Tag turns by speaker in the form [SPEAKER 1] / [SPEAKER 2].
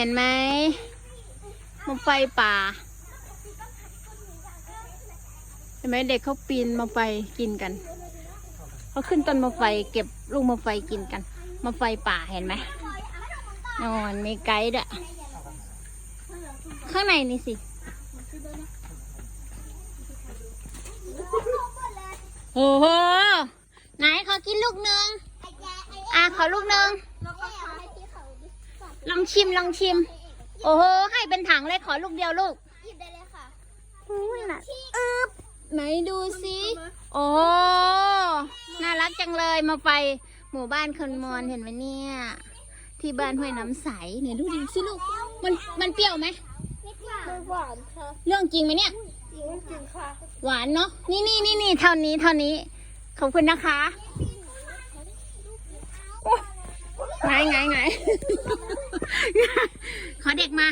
[SPEAKER 1] เห็นไหมมาไฟป่าเห็นไหมเด็กเขาปีนมาไฟกินกันเขาขึ้นต้นมาไฟเก็บลูกมาไฟกินกันมาไฟป่าเห็นไหมนอนมีไกด์ด้วยข้างในนี่สิโอ้โหไหนขอกินลูกนึงขอลูกนึงลองชิมโอ้โหให้เป็นถังเลยขอลูกเดียวลูก
[SPEAKER 2] หยิบได้เลยค่ะ
[SPEAKER 1] น่ะไหนดูสิโอ้น่ารักจังเลยมาไปหมู่บ้านคนมอญเห็นไหมเนี่ยที่บ้านห้วยน้ำใสเนี่ยดูดิสิลูกมันเปรี้ยวไหม
[SPEAKER 2] ไม่หวานค่ะ
[SPEAKER 1] เรื่องจริงไหมเนี่ย
[SPEAKER 2] จริงค่ะ
[SPEAKER 1] หวานเนาะนี่เท่านี้ขอบคุณนะคะไง ขอเด็กมา